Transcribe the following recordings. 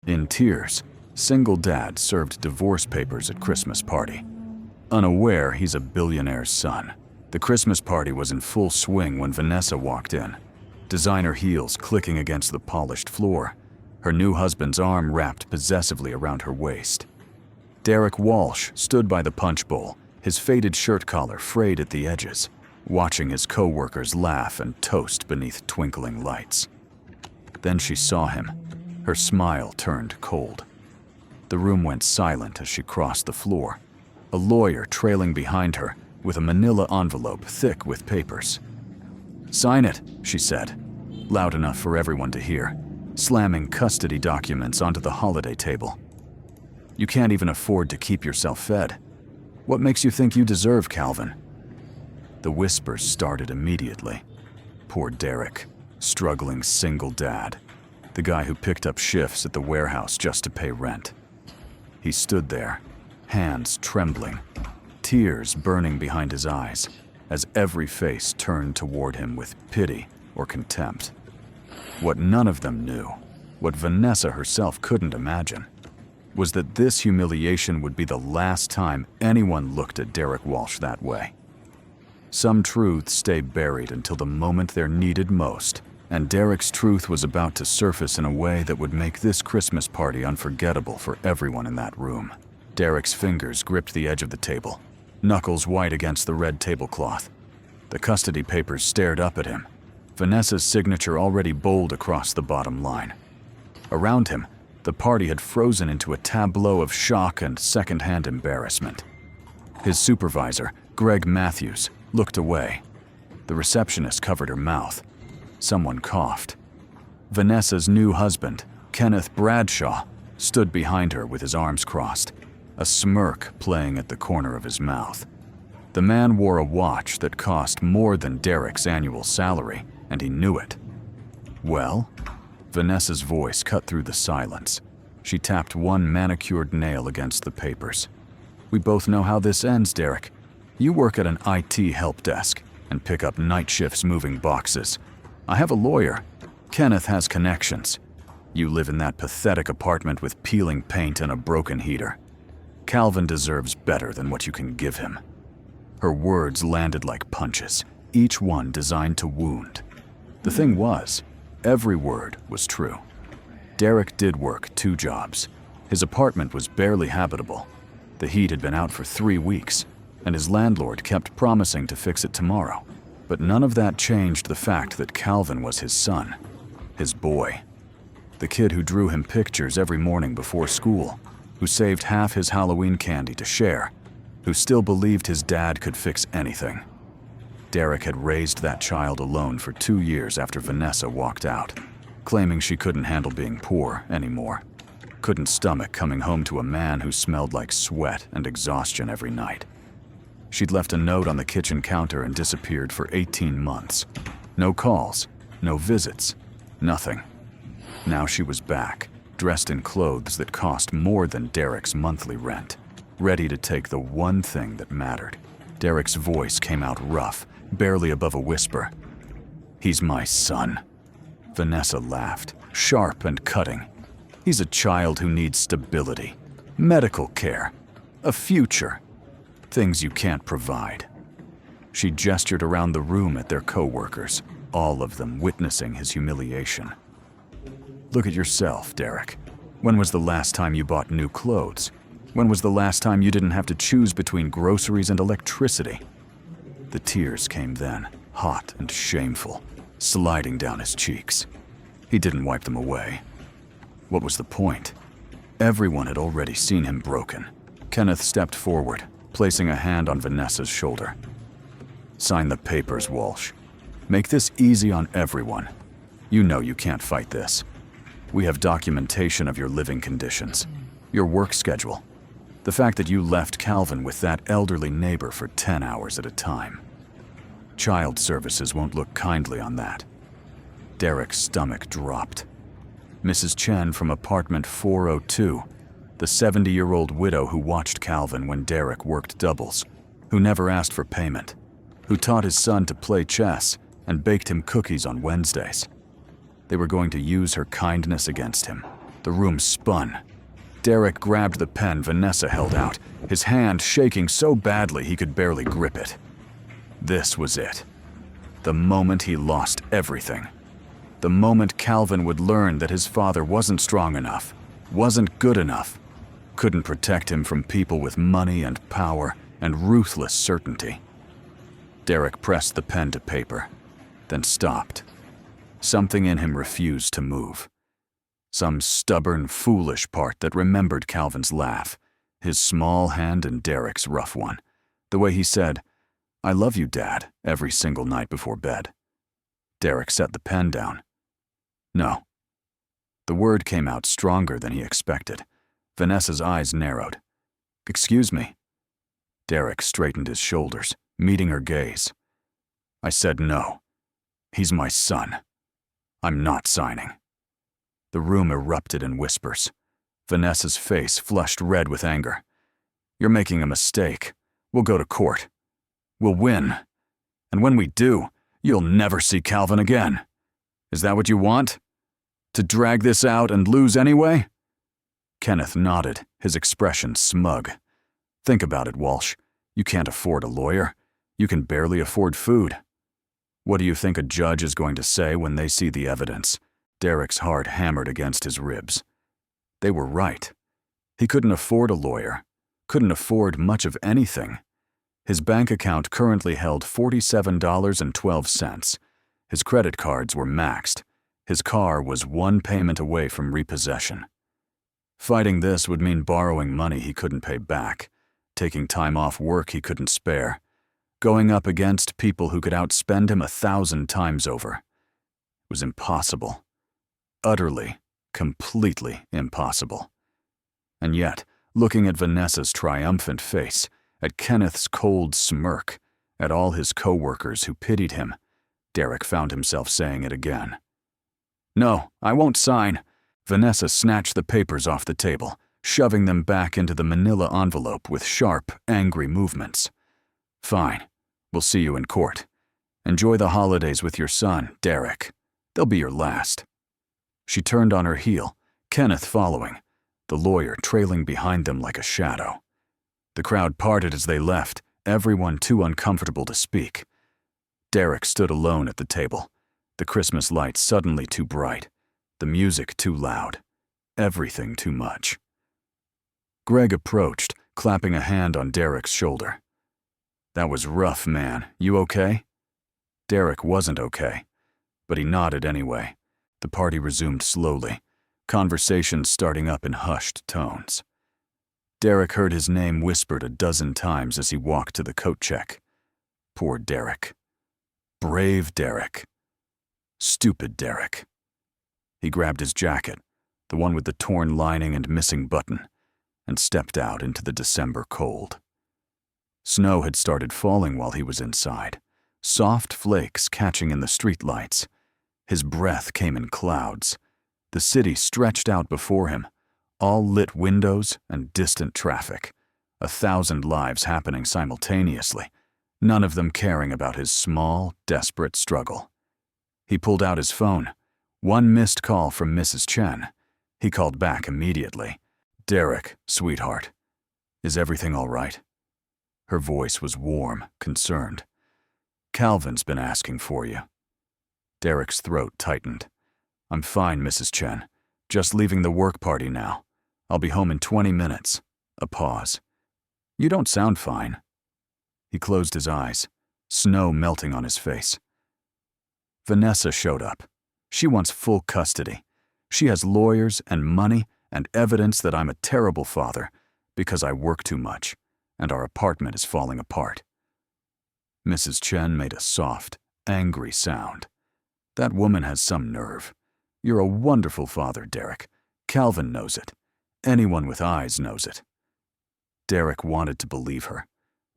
In tears, single dad served divorce papers at Christmas party. Unaware he's a billionaire's son, the Christmas party was in full swing when Vanessa walked in, designer heels clicking against the polished floor, her new husband's arm wrapped possessively around her waist. Derek Walsh stood by the punch bowl, his faded shirt collar frayed at the edges, watching his coworkers laugh and toast beneath twinkling lights. Then she saw him. Her smile turned cold. The room went silent as she crossed the floor, a lawyer trailing behind her with a manila envelope thick with papers. "Sign it," she said, loud enough for everyone to hear, slamming custody documents onto the holiday table. "You can't even afford to keep yourself fed. What makes you think you deserve Calvin?" The whispers started immediately. Poor Derek, struggling single dad, the guy who picked up shifts at the warehouse just to pay rent. He stood there, hands trembling, tears burning behind his eyes, as every face turned toward him with pity or contempt. What none of them knew, what Vanessa herself couldn't imagine, was that this humiliation would be the last time anyone looked at Derek Walsh that way. Some truths stay buried until the moment they're needed most, and Derek's truth was about to surface in a way that would make this Christmas party unforgettable for everyone in that room. Derek's fingers gripped the edge of the table, knuckles white against the red tablecloth. The custody papers stared up at him, Vanessa's signature already bold across the bottom line. Around him, the party had frozen into a tableau of shock and second-hand embarrassment. His supervisor, Greg Matthews, looked away. The receptionist covered her mouth. Someone coughed. Vanessa's new husband, Kenneth Bradshaw, stood behind her with his arms crossed, a smirk playing at the corner of his mouth. The man wore a watch that cost more than Derek's annual salary, and he knew it. "Well?" Vanessa's voice cut through the silence. She tapped one manicured nail against the papers. "We both know how this ends, Derek. You work at an IT help desk and pick up night shifts moving boxes. I have a lawyer. Kenneth has connections. You live in that pathetic apartment with peeling paint and a broken heater. Calvin deserves better than what you can give him." Her words landed like punches, each one designed to wound. The thing was, every word was true. Derek did work 2 jobs. His apartment was barely habitable. The heat had been out for 3 weeks, and his landlord kept promising to fix it tomorrow. But none of that changed the fact that Calvin was his son, his boy. The kid who drew him pictures every morning before school, who saved half his Halloween candy to share, who still believed his dad could fix anything. Derek had raised that child alone for 2 years after Vanessa walked out, claiming she couldn't handle being poor anymore, couldn't stomach coming home to a man who smelled like sweat and exhaustion every night. She'd left a note on the kitchen counter and disappeared for 18 months. No calls, no visits, nothing. Now she was back, dressed in clothes that cost more than Derek's monthly rent, ready to take the one thing that mattered. Derek's voice came out rough, barely above a whisper. "He's my son." Vanessa laughed, sharp and cutting. "He's a child who needs stability, medical care, a future. Things you can't provide." She gestured around the room at their coworkers, all of them witnessing his humiliation. "Look at yourself, Derek. When was the last time you bought new clothes? When was the last time you didn't have to choose between groceries and electricity?" The tears came then, hot and shameful, sliding down his cheeks. He didn't wipe them away. What was the point? Everyone had already seen him broken. Kenneth stepped forward, placing a hand on Vanessa's shoulder. "Sign the papers, Walsh. Make this easy on everyone. You know you can't fight this. We have documentation of your living conditions, your work schedule, the fact that you left Calvin with that elderly neighbor for 10 hours at a time. Child services won't look kindly on that." Derek's stomach dropped. Mrs. Chen from apartment 402, the 70-year-old widow who watched Calvin when Derek worked doubles, who never asked for payment, who taught his son to play chess and baked him cookies on Wednesdays. They were going to use her kindness against him, The room spun. Derek grabbed the pen Vanessa held out, his hand shaking so badly he could barely grip it. This was it. The moment he lost everything. The moment Calvin would learn that his father wasn't strong enough, wasn't good enough, couldn't protect him from people with money and power and ruthless certainty. Derek pressed the pen to paper, then stopped. Something in him refused to move. Some stubborn, foolish part that remembered Calvin's laugh, his small hand in Derek's rough one, the way he said, "I love you, Dad," every single night before bed. Derek set the pen down. No. The word came out stronger than he expected. Vanessa's eyes narrowed. "Excuse me." Derek straightened his shoulders, meeting her gaze. "I said no. He's my son. I'm not signing." The room erupted in whispers. Vanessa's face flushed red with anger. "You're making a mistake. We'll go to court. We'll win. And when we do, you'll never see Calvin again. Is that what you want? To drag this out and lose anyway?" Kenneth nodded, his expression smug. "Think about it, Walsh. You can't afford a lawyer. You can barely afford food. What do you think a judge is going to say when they see the evidence?" Derek's heart hammered against his ribs. They were right. He couldn't afford a lawyer, couldn't afford much of anything. His bank account currently held $47.12. His credit cards were maxed. His car was one payment away from repossession. Fighting this would mean borrowing money he couldn't pay back, taking time off work he couldn't spare, going up against people who could outspend him 1,000 times over. It was impossible. Utterly, completely impossible. And yet, looking at Vanessa's triumphant face, at Kenneth's cold smirk, at all his coworkers who pitied him, Derek found himself saying it again. "No, I won't sign." Vanessa snatched the papers off the table, shoving them back into the manila envelope with sharp, angry movements. "Fine. We'll see you in court. Enjoy the holidays with your son, Derek. They'll be your last." She turned on her heel, Kenneth following, the lawyer trailing behind them like a shadow. The crowd parted as they left, everyone too uncomfortable to speak. Derek stood alone at the table, the Christmas lights suddenly too bright, the music too loud, everything too much. Greg approached, clapping a hand on Derek's shoulder. "That was rough, man. You okay?" Derek wasn't okay, but he nodded anyway. The party resumed slowly, conversations starting up in hushed tones. Derek heard his name whispered a dozen times as he walked to the coat check. Poor Derek. Brave Derek. Stupid Derek. He grabbed his jacket, the one with the torn lining and missing button, and stepped out into the December cold. Snow had started falling while he was inside, soft flakes catching in the streetlights. His breath came in clouds. The city stretched out before him, all lit windows and distant traffic, 1,000 lives happening simultaneously, none of them caring about his small, desperate struggle. He pulled out his phone. One missed call from Mrs. Chen. He called back immediately. "Derek, sweetheart, is everything all right?" Her voice was warm, concerned. "Calvin's been asking for you." Derek's throat tightened. "I'm fine, Mrs. Chen. Just leaving the work party now. I'll be home in 20 minutes. A pause. "You don't sound fine." He closed his eyes, snow melting on his face. Vanessa showed up. She wants full custody. She has lawyers and money and evidence that I'm a terrible father because I work too much and our apartment is falling apart. Mrs. Chen made a soft, angry sound. "That woman has some nerve. You're a wonderful father, Derek. Calvin knows it. Anyone with eyes knows it." Derek wanted to believe her,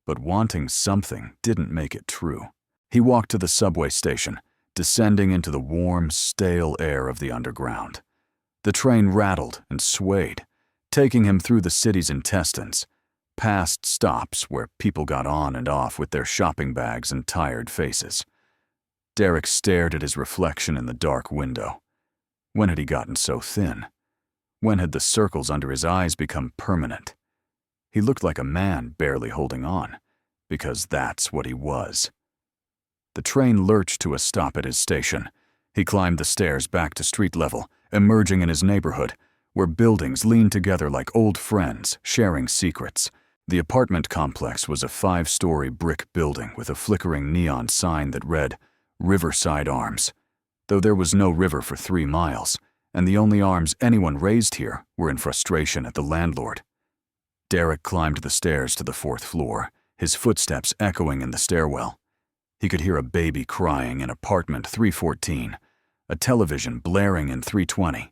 but wanting something didn't make it true. He walked to the subway station, descending into the warm, stale air of the underground. The train rattled and swayed, taking him through the city's intestines, past stops where people got on and off with their shopping bags and tired faces. Derek stared at his reflection in the dark window. When had he gotten so thin? When had the circles under his eyes become permanent? He looked like a man barely holding on, because that's what he was. The train lurched to a stop at his station. He climbed the stairs back to street level, emerging in his neighborhood, where buildings leaned together like old friends, sharing secrets. The apartment complex was a 5-story brick building with a flickering neon sign that read, Riverside Arms, though there was no river for 3 miles, and the only arms anyone raised here were in frustration at the landlord. Derek climbed the stairs to the 4th floor, his footsteps echoing in the stairwell. He could hear a baby crying in apartment 314, a television blaring in 320,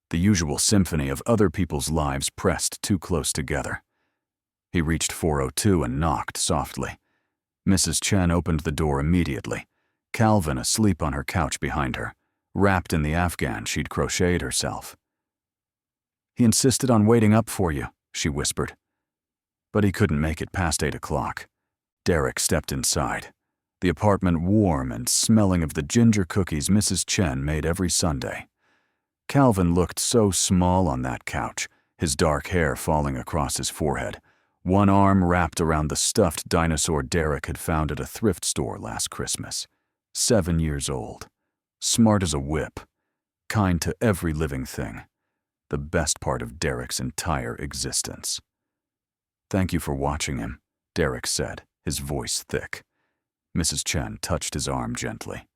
the usual symphony of other people's lives pressed too close together. He reached 402 and knocked softly. Mrs. Chen opened the door immediately, Calvin asleep on her couch behind her, wrapped in the afghan she'd crocheted herself. "He insisted on waiting up for you," she whispered. But he couldn't make it past 8 o'clock. Derek stepped inside, the apartment warm and smelling of the ginger cookies Mrs. Chen made every Sunday. Calvin looked so small on that couch, his dark hair falling across his forehead, one arm wrapped around the stuffed dinosaur Derek had found at a thrift store last Christmas. 7 years old, smart as a whip, kind to every living thing, the best part of Derek's entire existence. "Thank you for watching him," Derek said, his voice thick. Mrs. Chen touched his arm gently.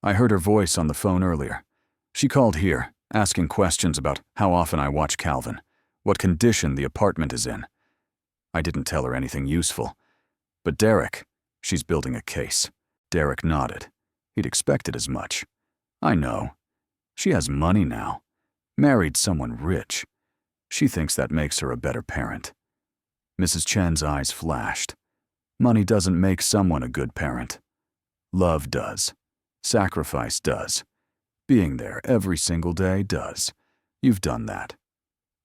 "I heard her voice on the phone earlier. She called here, asking questions about how often I watch Calvin, what condition the apartment is in. I didn't tell her anything useful. But Derek, she's building a case." Derek nodded. He'd expected as much. "I know. She has money now. Married someone rich. She thinks that makes her a better parent." Mrs. Chen's eyes flashed. "Money doesn't make someone a good parent. Love does. Sacrifice does. Being there every single day does. You've done that.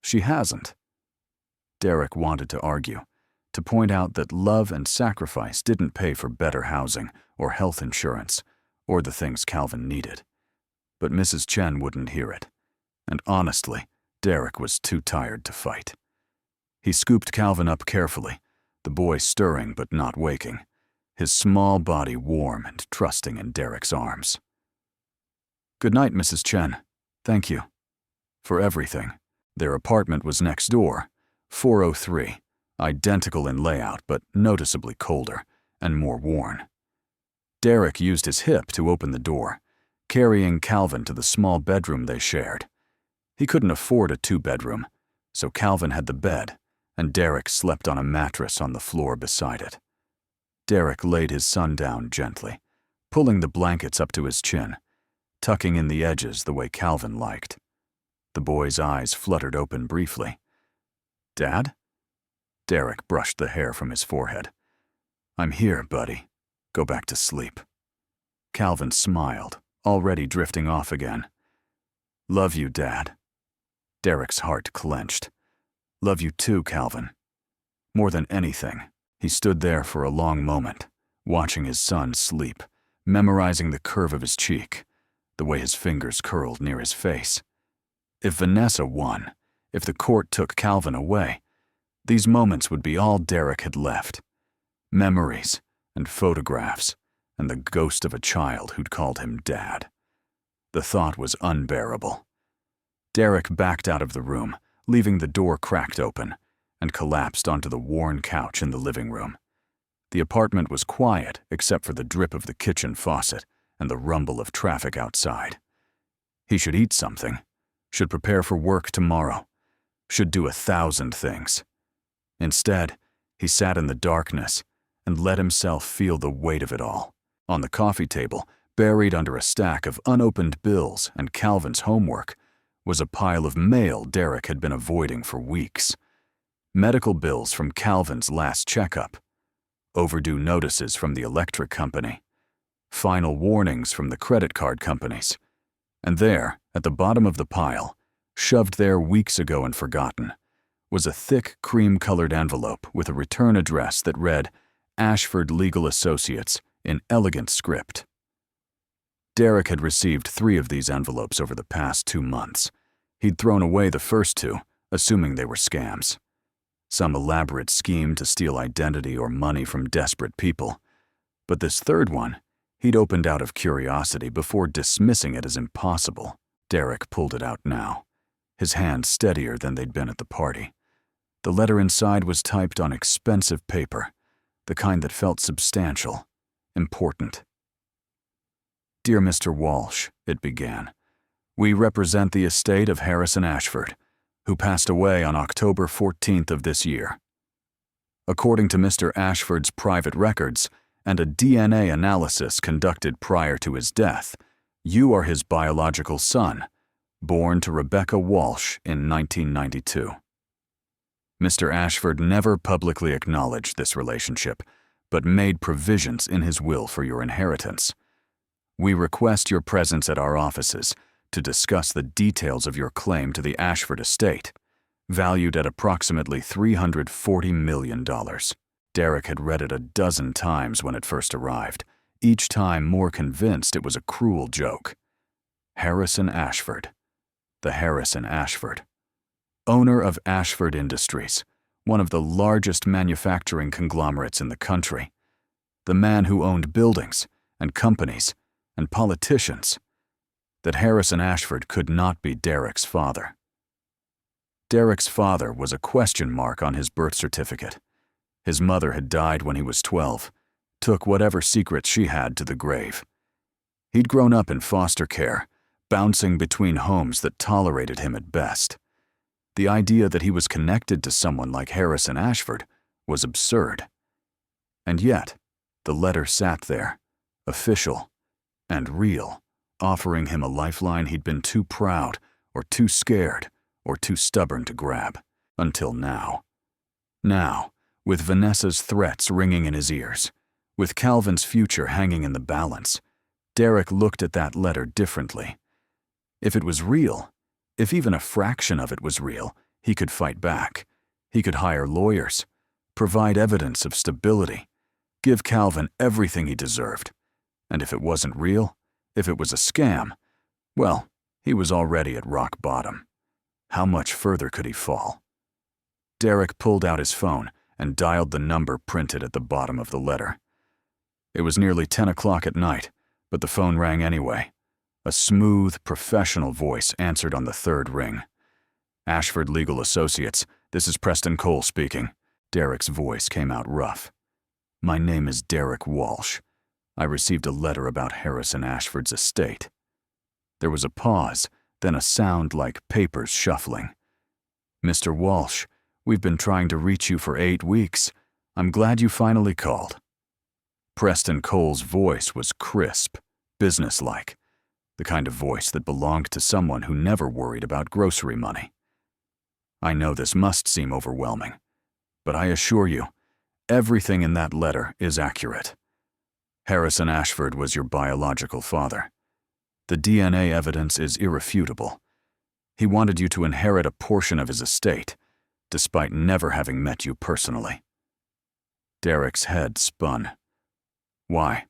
She hasn't." Derek wanted to argue, to point out that love and sacrifice didn't pay for better housing or health insurance or the things Calvin needed. But Mrs. Chen wouldn't hear it. And honestly, Derek was too tired to fight. He scooped Calvin up carefully, the boy stirring but not waking, his small body warm and trusting in Derek's arms. "Good night, Mrs. Chen. Thank you. For everything." Their apartment was next door, 403, identical in layout but noticeably colder and more worn. Derek used his hip to open the door, carrying Calvin to the small bedroom they shared. He couldn't afford a 2-bedroom, so Calvin had the bed, and Derek slept on a mattress on the floor beside it. Derek laid his son down gently, pulling the blankets up to his chin, tucking in the edges the way Calvin liked. The boy's eyes fluttered open briefly. "Dad?" Derek brushed the hair from his forehead. "I'm here, buddy. Go back to sleep." Calvin smiled, already drifting off again. "Love you, Dad." Derek's heart clenched. "Love you too, Calvin." More than anything, he stood there for a long moment, watching his son sleep, memorizing the curve of his cheek, the way his fingers curled near his face. If Vanessa won, if the court took Calvin away, these moments would be all Derek had left. Memories and photographs and the ghost of a child who'd called him Dad. The thought was unbearable. Derek backed out of the room, leaving the door cracked open, and collapsed onto the worn couch in the living room. The apartment was quiet except for the drip of the kitchen faucet and the rumble of traffic outside. He should eat something, should prepare for work tomorrow, should do 1,000 things. Instead, he sat in the darkness and let himself feel the weight of it all. On the coffee table, buried under a stack of unopened bills and Calvin's homework, was a pile of mail Derek had been avoiding for weeks. Medical bills from Calvin's last checkup, overdue notices from the electric company, final warnings from the credit card companies. And there, at the bottom of the pile, shoved there weeks ago and forgotten, was a thick cream-colored envelope with a return address that read, Ashford Legal Associates, in elegant script. Derek had received 3 of these envelopes over the past 2 months, He'd thrown away the first two, assuming they were scams. Some elaborate scheme to steal identity or money from desperate people. But this third one, he'd opened out of curiosity before dismissing it as impossible. Derek pulled it out now, his hands steadier than they'd been at the party. The letter inside was typed on expensive paper, the kind that felt substantial, important. "Dear Mr. Walsh," it began, "we represent the estate of Harrison Ashford, who passed away on October 14th of this year. According to Mr. Ashford's private records and a DNA analysis conducted prior to his death, you are his biological son, born to Rebecca Walsh in 1992. Mr. Ashford never publicly acknowledged this relationship, but made provisions in his will for your inheritance. We request your presence at our offices to discuss the details of your claim to the Ashford estate, valued at approximately $340 million. Derek had read it a dozen times when it first arrived, each time more convinced it was a cruel joke. Harrison Ashford. The Harrison Ashford. Owner of Ashford Industries, one of the largest manufacturing conglomerates in the country. The man who owned buildings and companies and politicians. That Harrison Ashford could not be Derek's father. Derek's father was a question mark on his birth certificate. His mother had died when he was 12, took whatever secrets she had to the grave. He'd grown up in foster care, bouncing between homes that tolerated him at best. The idea that he was connected to someone like Harrison Ashford was absurd. And yet, the letter sat there, official and real, offering him a lifeline he'd been too proud or too scared or too stubborn to grab, until now. Now, with Vanessa's threats ringing in his ears, with Calvin's future hanging in the balance, Derek looked at that letter differently. If it was real, if even a fraction of it was real, he could fight back. He could hire lawyers, provide evidence of stability, give Calvin everything he deserved. And if it wasn't real, if it was a scam, well, he was already at rock bottom. How much further could he fall? Derek pulled out his phone and dialed the number printed at the bottom of the letter. It was nearly 10 o'clock at night, but the phone rang anyway. A smooth, professional voice answered on the third ring. "Ashford Legal Associates, this is Preston Cole speaking." Derek's voice came out rough. "My name is Derek Walsh. I received a letter about Harrison Ashford's estate." There was a pause, then a sound like papers shuffling. "Mr. Walsh, we've been trying to reach you for 8 weeks. I'm glad you finally called." Preston Cole's voice was crisp, businesslike, the kind of voice that belonged to someone who never worried about grocery money. "I know this must seem overwhelming, but I assure you, everything in that letter is accurate. Harrison Ashford was your biological father. The DNA evidence is irrefutable. He wanted you to inherit a portion of his estate, despite never having met you personally." Derek's head spun. "Why?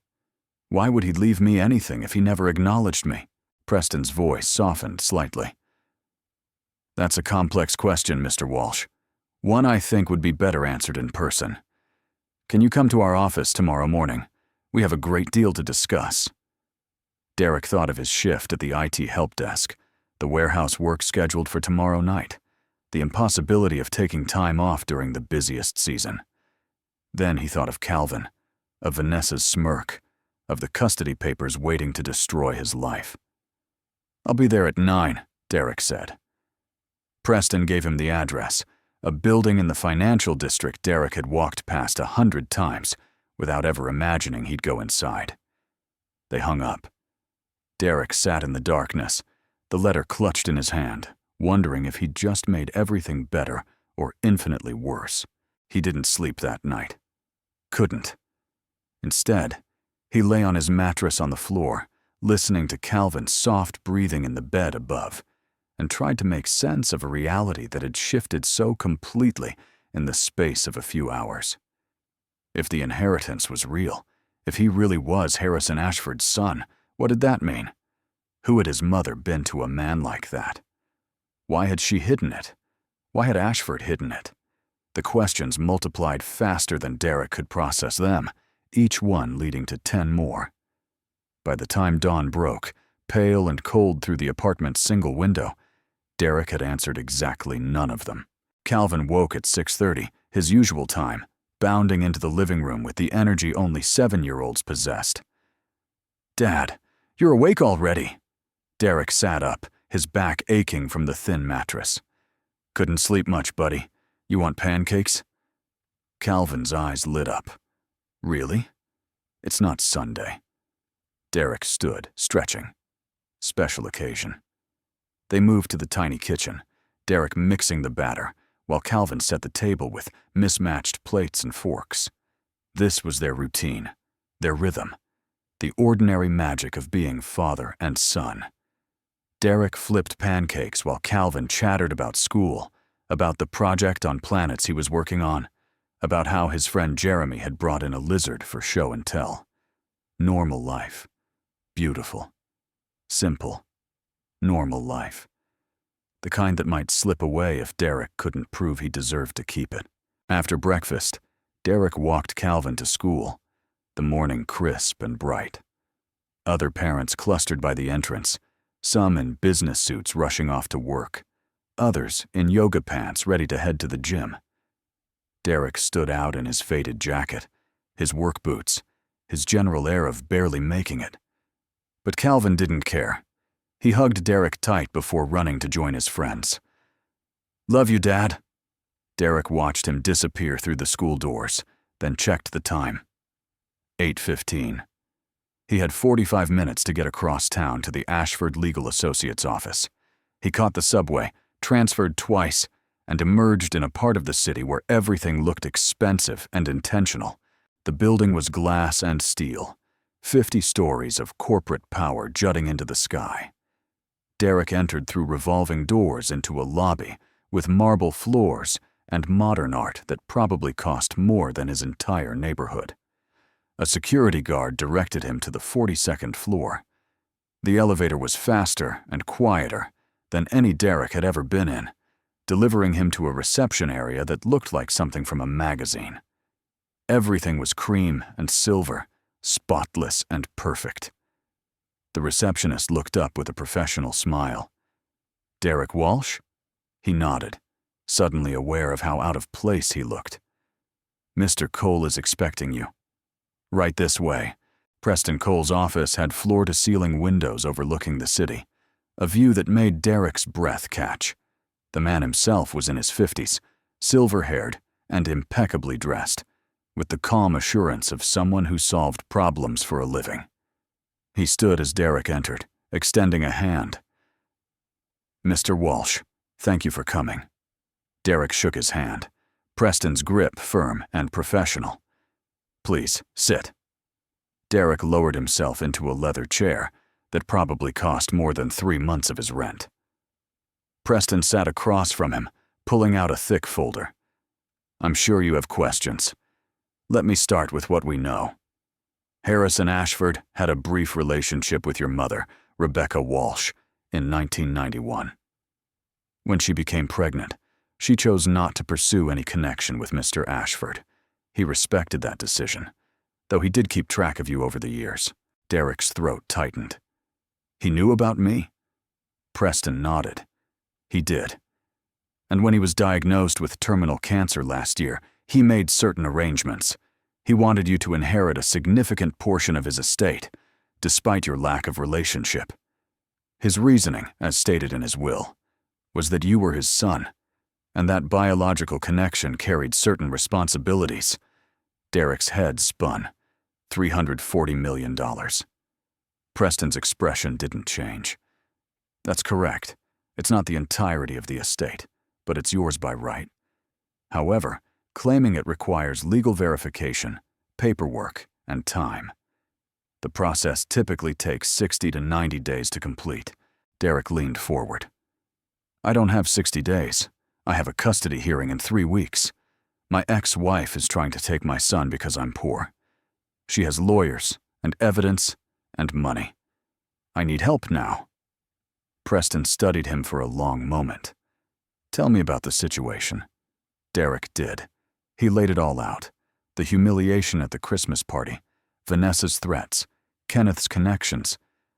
Why would he leave me anything if he never acknowledged me?" Preston's voice softened slightly. "That's a complex question, Mr. Walsh. One I think would be better answered in person. Can you come to our office tomorrow morning? We have a great deal to discuss." Derek thought of his shift at the IT help desk, the warehouse work scheduled for tomorrow night, the impossibility of taking time off during the busiest season. Then he thought of Calvin, of Vanessa's smirk, of the custody papers waiting to destroy his life. "I'll be there at 9, Derek said. Preston gave him the address, a building in the financial district Derek had walked past 100 times without ever imagining he'd go inside. They hung up. Derek sat in the darkness, the letter clutched in his hand, wondering if he'd just made everything better or infinitely worse. He didn't sleep that night. Couldn't. Instead, he lay on his mattress on the floor, listening to Calvin's soft breathing in the bed above, and tried to make sense of a reality that had shifted so completely in the space of a few hours. If the inheritance was real, if he really was Harrison Ashford's son, what did that mean? Who had his mother been to a man like that? Why had she hidden it? Why had Ashford hidden it? The questions multiplied faster than Derek could process them, each one leading to 10 more. By the time dawn broke, pale and cold through the apartment's single window, Derek had answered exactly none of them. Calvin woke at 6:30, his usual time, bounding into the living room with the energy only 7-year-olds possessed. "Dad, you're awake already." Derek sat up, his back aching from the thin mattress. "Couldn't sleep much, buddy. You want pancakes?" Calvin's eyes lit up. "Really? It's not Sunday." Derek stood, stretching. Special occasion. They moved to the tiny kitchen, Derek mixing the batter, while Calvin set the table with mismatched plates and forks. This was their routine, their rhythm, the ordinary magic of being father and son. Derek flipped pancakes while Calvin chattered about school, about the project on planets he was working on, about how his friend Jeremy had brought in a lizard for show and tell. Normal life. Beautiful. Simple. Normal life. The kind that might slip away if Derek couldn't prove he deserved to keep it. After breakfast, Derek walked Calvin to school, the morning crisp and bright. Other parents clustered by the entrance, some in business suits rushing off to work, others in yoga pants ready to head to the gym. Derek stood out in his faded jacket, his work boots, his general air of barely making it. But Calvin didn't care. He hugged Derek tight before running to join his friends. "Love you, Dad." Derek watched him disappear through the school doors, then checked the time. 8:15. He had 45 minutes to get across town to the Ashford Legal Associates office. He caught the subway, transferred twice, and emerged in a part of the city where everything looked expensive and intentional. The building was glass and steel, 50 stories of corporate power jutting into the sky. Derek entered through revolving doors into a lobby with marble floors and modern art that probably cost more than his entire neighborhood. A security guard directed him to the 42nd floor. The elevator was faster and quieter than any Derek had ever been in, delivering him to a reception area that looked like something from a magazine. Everything was cream and silver, spotless and perfect. The receptionist looked up with a professional smile. "Derek Walsh?" He nodded, suddenly aware of how out of place he looked. "Mr. Cole is expecting you." "Right this way." Preston Cole's office had floor-to-ceiling windows overlooking the city, a view that made Derek's breath catch. The man himself was in his 50s, silver-haired and impeccably dressed, with the calm assurance of someone who solved problems for a living. He stood as Derek entered, extending a hand. "Mr. Walsh, thank you for coming." Derek shook his hand, Preston's grip firm and professional. "Please, sit." Derek lowered himself into a leather chair that probably cost more than 3 months of his rent. Preston sat across from him, pulling out a thick folder. "I'm sure you have questions. Let me start with what we know. Harrison Ashford had a brief relationship with your mother, Rebecca Walsh, in 1991. When she became pregnant, she chose not to pursue any connection with Mr. Ashford. He respected that decision, though he did keep track of you over the years." Derek's throat tightened. "He knew about me?" Preston nodded. "He did. And when he was diagnosed with terminal cancer last year, he made certain arrangements. He wanted you to inherit a significant portion of his estate, despite your lack of relationship. His reasoning, as stated in his will, was that you were his son, and that biological connection carried certain responsibilities." Derek's head spun. $340 million. Preston's expression didn't change. "That's correct. It's not the entirety of the estate, but it's yours by right. However, claiming it requires legal verification, paperwork, and time. The process typically takes 60 to 90 days to complete." Derek leaned forward. "I don't have 60 days. I have a custody hearing in 3 weeks. My ex-wife is trying to take my son because I'm poor. She has lawyers and evidence and money. I need help now." Preston studied him for a long moment. "Tell me about the situation." Derek did. He laid it all out. The humiliation at the Christmas party, Vanessa's threats, Kenneth's connections,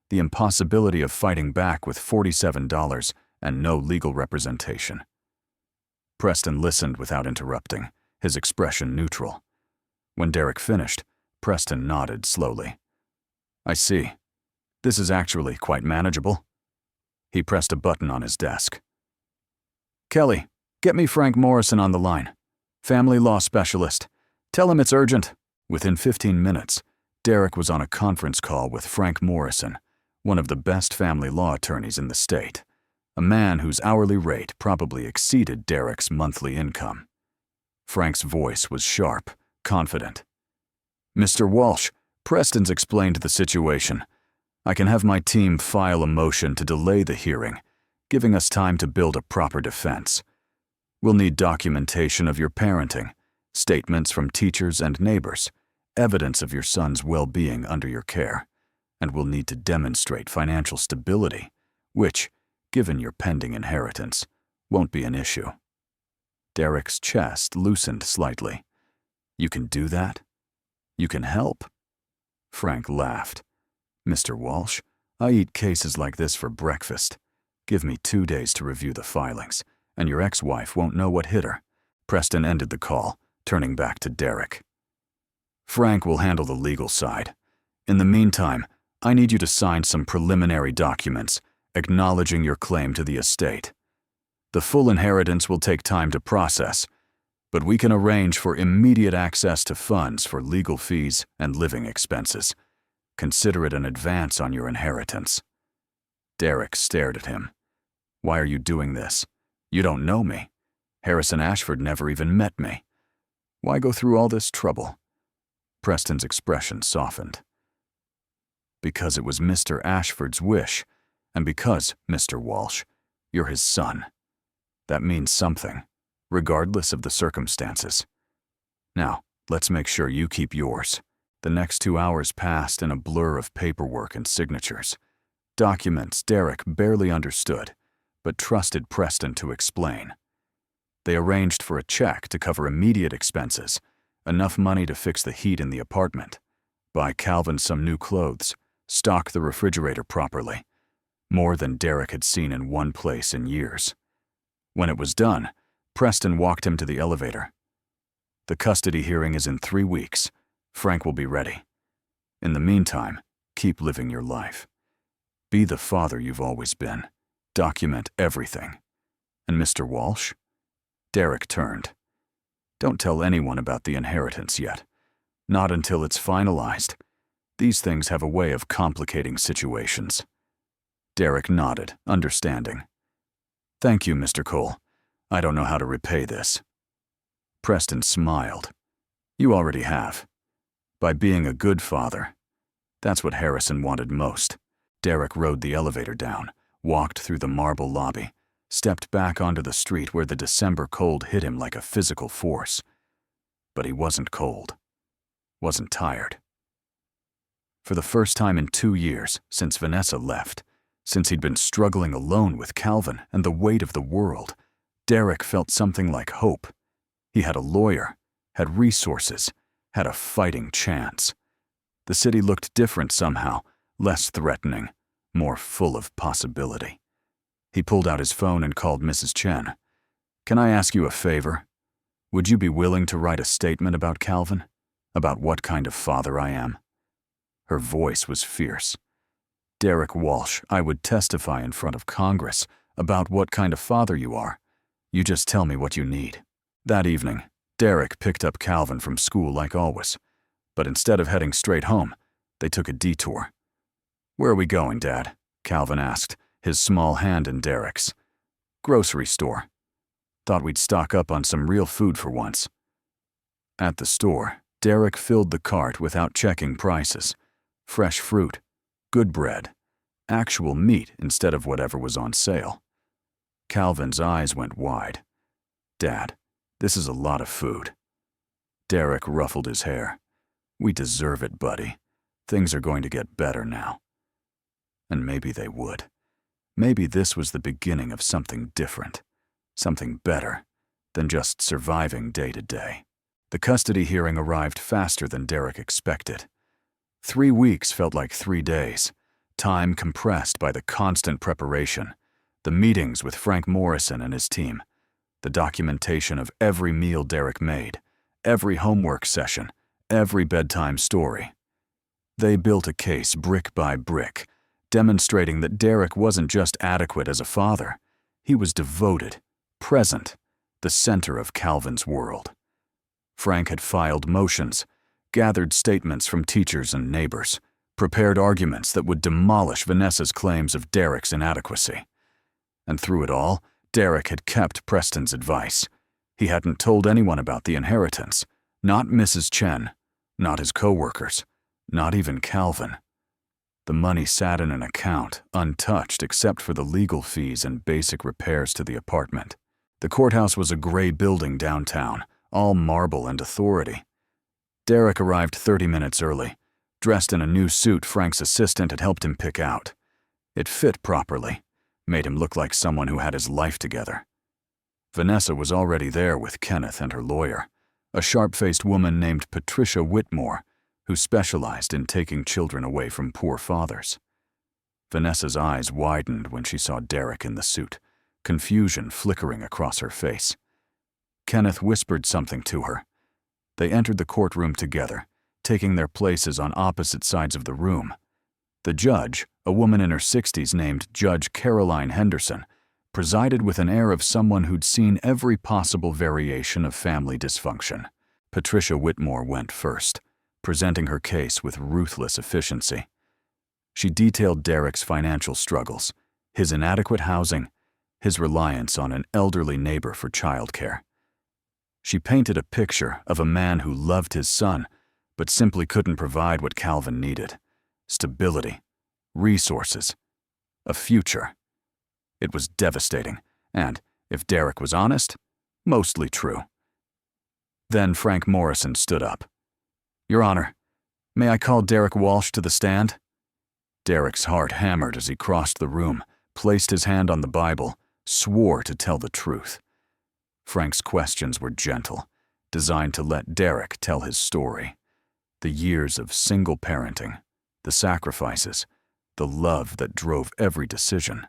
the impossibility of fighting back with $47 and no legal representation. Preston listened without interrupting, his expression neutral. When Derek finished, Preston nodded slowly. "I see. This is actually quite manageable." He pressed a button on his desk. "Kelly, get me Frank Morrison on the line. Family law specialist. Tell him it's urgent." Within 15 minutes, Derek was on a conference call with Frank Morrison, one of the best family law attorneys in the state, a man whose hourly rate probably exceeded Derek's monthly income. Frank's voice was sharp, confident. "Mr. Walsh, Preston's explained the situation. I can have my team file a motion to delay the hearing, giving us time to build a proper defense. We'll need documentation of your parenting, statements from teachers and neighbors, evidence of your son's well-being under your care, and we'll need to demonstrate financial stability, which, given your pending inheritance, won't be an issue." Derek's chest loosened slightly. "You can do that? You can help?" Frank laughed. "Mr. Walsh, I eat cases like this for breakfast. Give me 2 days to review the filings, and your ex-wife won't know what hit her." Preston ended the call, turning back to Derek. "Frank will handle the legal side. In the meantime, I need you to sign some preliminary documents acknowledging your claim to the estate. The full inheritance will take time to process, but we can arrange for immediate access to funds for legal fees and living expenses. Consider it an advance on your inheritance." Derek stared at him. "Why are you doing this? You don't know me. Harrison Ashford never even met me. Why go through all this trouble?" Preston's expression softened. "Because it was Mr. Ashford's wish, and because, Mr. Walsh, you're his son. That means something, regardless of the circumstances. Now, let's make sure you keep yours." The next 2 hours passed in a blur of paperwork and signatures. Documents Derek barely understood, but trusted Preston to explain. They arranged for a check to cover immediate expenses, enough money to fix the heat in the apartment, buy Calvin some new clothes, stock the refrigerator properly, more than Derek had seen in one place in years. When it was done, Preston walked him to the elevator. "The custody hearing is in 3 weeks. Frank will be ready. In the meantime, keep living your life. Be the father you've always been. Document everything. And Mr. Walsh?" Derek turned. "Don't tell anyone about the inheritance yet. Not until it's finalized. These things have a way of complicating situations." Derek nodded, understanding. "Thank you, Mr. Cole. I don't know how to repay this." Preston smiled. "You already have. By being a good father. That's what Harrison wanted most." Derek rode the elevator down, walked through the marble lobby, stepped back onto the street where the December cold hit him like a physical force. But he wasn't cold. Wasn't tired. For the first time in 2 years, since Vanessa left, since he'd been struggling alone with Calvin and the weight of the world, Derek felt something like hope. He had a lawyer, had resources, had a fighting chance. The city looked different somehow, less threatening, more full of possibility. He pulled out his phone and called Mrs. Chen. "Can I ask you a favor? Would you be willing to write a statement about Calvin? About what kind of father I am?" Her voice was fierce. "Derek Walsh, I would testify in front of Congress about what kind of father you are. You just tell me what you need." That evening, Derek picked up Calvin from school like always, but instead of heading straight home, they took a detour. "Where are we going, Dad?" Calvin asked, his small hand in Derek's. "Grocery store. Thought we'd stock up on some real food for once." At the store, Derek filled the cart without checking prices. Fresh fruit, good bread, actual meat instead of whatever was on sale. Calvin's eyes went wide. "Dad, this is a lot of food." Derek ruffled his hair. "We deserve it, buddy. Things are going to get better now." And maybe they would. Maybe this was the beginning of something different, something better than just surviving day to day. The custody hearing arrived faster than Derek expected. 3 weeks felt like 3 days, time compressed by the constant preparation, the meetings with Frank Morrison and his team, the documentation of every meal Derek made, every homework session, every bedtime story. They built a case brick by brick, demonstrating that Derek wasn't just adequate as a father, he was devoted, present, the center of Calvin's world. Frank had filed motions, gathered statements from teachers and neighbors, prepared arguments that would demolish Vanessa's claims of Derek's inadequacy. And through it all, Derek had kept Preston's advice. He hadn't told anyone about the inheritance, not Mrs. Chen, not his coworkers, not even Calvin. The money sat in an account, untouched except for the legal fees and basic repairs to the apartment. The courthouse was a gray building downtown, all marble and authority. Derek arrived 30 minutes early, dressed in a new suit Frank's assistant had helped him pick out. It fit properly, made him look like someone who had his life together. Vanessa was already there with Kenneth and her lawyer, a sharp-faced woman named Patricia Whitmore, who specialized in taking children away from poor fathers. Vanessa's eyes widened when she saw Derek in the suit, confusion flickering across her face. Kenneth whispered something to her. They entered the courtroom together, taking their places on opposite sides of the room. The judge, a woman in her 60s named Judge Caroline Henderson, presided with an air of someone who'd seen every possible variation of family dysfunction. Patricia Whitmore went first, presenting her case with ruthless efficiency. She detailed Derek's financial struggles, his inadequate housing, his reliance on an elderly neighbor for childcare. She painted a picture of a man who loved his son, but simply couldn't provide what Calvin needed: stability, resources, a future. It was devastating, and, if Derek was honest, mostly true. Then Frank Morrison stood up. "Your Honor, may I call Derek Walsh to the stand?" Derek's heart hammered as he crossed the room, placed his hand on the Bible, swore to tell the truth. Frank's questions were gentle, designed to let Derek tell his story. The years of single parenting, the sacrifices, the love that drove every decision.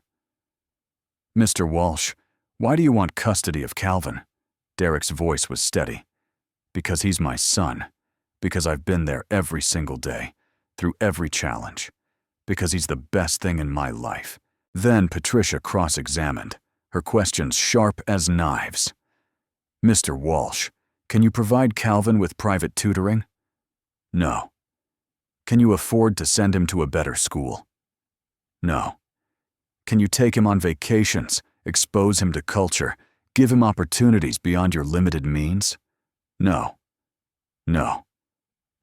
"Mr. Walsh, why do you want custody of Calvin?" Derek's voice was steady. "Because he's my son. Because I've been there every single day, through every challenge. Because he's the best thing in my life." Then Patricia cross-examined, her questions sharp as knives. "Mr. Walsh, can you provide Calvin with private tutoring?" "No." "Can you afford to send him to a better school?" "No." "Can you take him on vacations, expose him to culture, give him opportunities beyond your limited means?" "No." "No."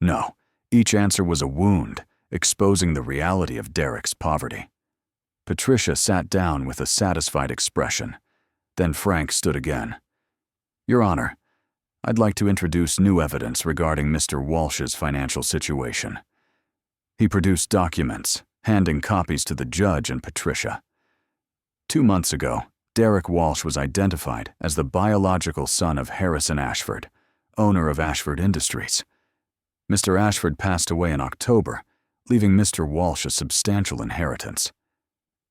"No." Each answer was a wound, exposing the reality of Derek's poverty. Patricia sat down with a satisfied expression. Then Frank stood again. "Your Honor, I'd like to introduce new evidence regarding Mr. Walsh's financial situation." He produced documents, handing copies to the judge and Patricia. 2 months ago, Derek Walsh was identified as the biological son of Harrison Ashford, owner of Ashford Industries. Mr. Ashford passed away in October, leaving Mr. Walsh a substantial inheritance.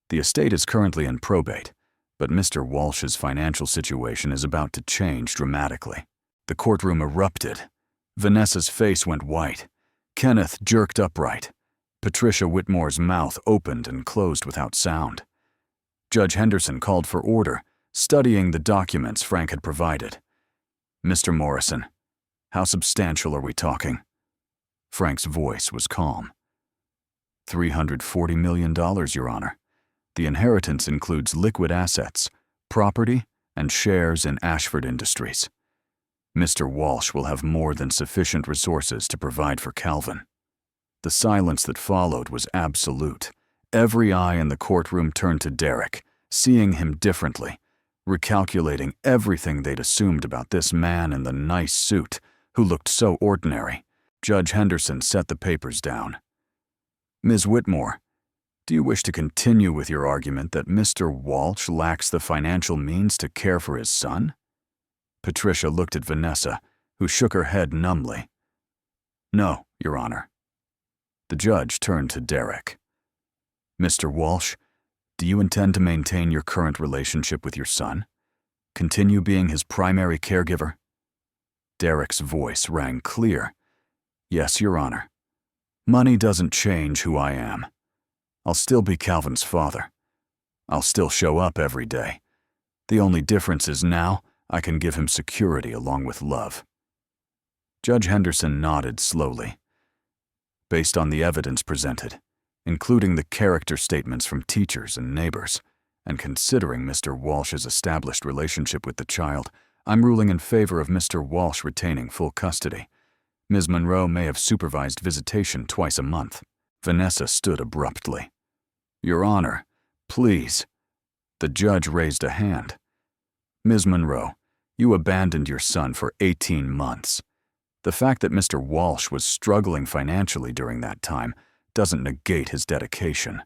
The estate is currently in probate, but Mr. Walsh's financial situation is about to change dramatically. The courtroom erupted. Vanessa's face went white. Kenneth jerked upright. Patricia Whitmore's mouth opened and closed without sound. Judge Henderson called for order, studying the documents Frank had provided. "Mr. Morrison, how substantial are we talking?" Frank's voice was calm. $340 million, Your Honor. The inheritance includes liquid assets, property, and shares in Ashford Industries. Mr. Walsh will have more than sufficient resources to provide for Calvin. The silence that followed was absolute. Every eye in the courtroom turned to Derek, seeing him differently, recalculating everything they'd assumed about this man in the nice suit who looked so ordinary. Judge Henderson set the papers down. "Ms. Whitmore, Do you wish to continue with your argument that Mr. Walsh lacks the financial means to care for his son? Patricia looked at Vanessa, who shook her head numbly. No, Your Honor. The judge turned to Derek. Mr. Walsh, do you intend to maintain your current relationship with your son? Continue being his primary caregiver? Derek's voice rang clear. Yes, Your Honor. Money doesn't change who I am. I'll still be Calvin's father. I'll still show up every day. The only difference is now I can give him security along with love. Judge Henderson nodded slowly. Based on the evidence presented, including the character statements from teachers and neighbors, and considering Mr. Walsh's established relationship with the child, I'm ruling in favor of Mr. Walsh retaining full custody. Ms. Monroe may have supervised visitation twice a month. Vanessa stood abruptly. Your Honor, please. The judge raised a hand. Ms. Monroe, you abandoned your son for 18 months. The fact that Mr. Walsh was struggling financially during that time doesn't negate his dedication.